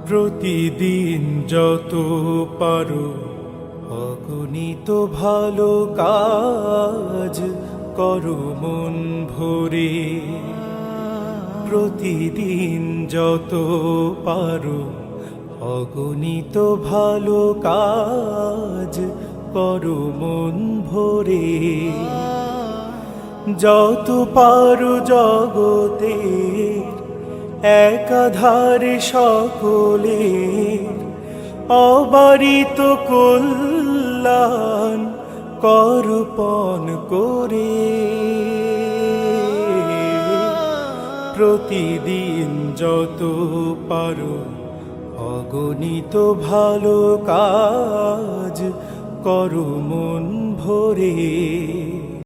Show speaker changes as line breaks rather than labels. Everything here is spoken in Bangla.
প্রতিদিন যত পারো অগণিত ভালো কাজ করো মন ভরে। প্রতিদিন যত পারো অগণিত ভালো কাজ করো মন ভরে। যত পারো জগতে একাধারে সকলে অবারিত কল্যাণ করপণ করে। প্রতিদিন যত পারো অগণিত ভালো কাজ করো মন ভরে।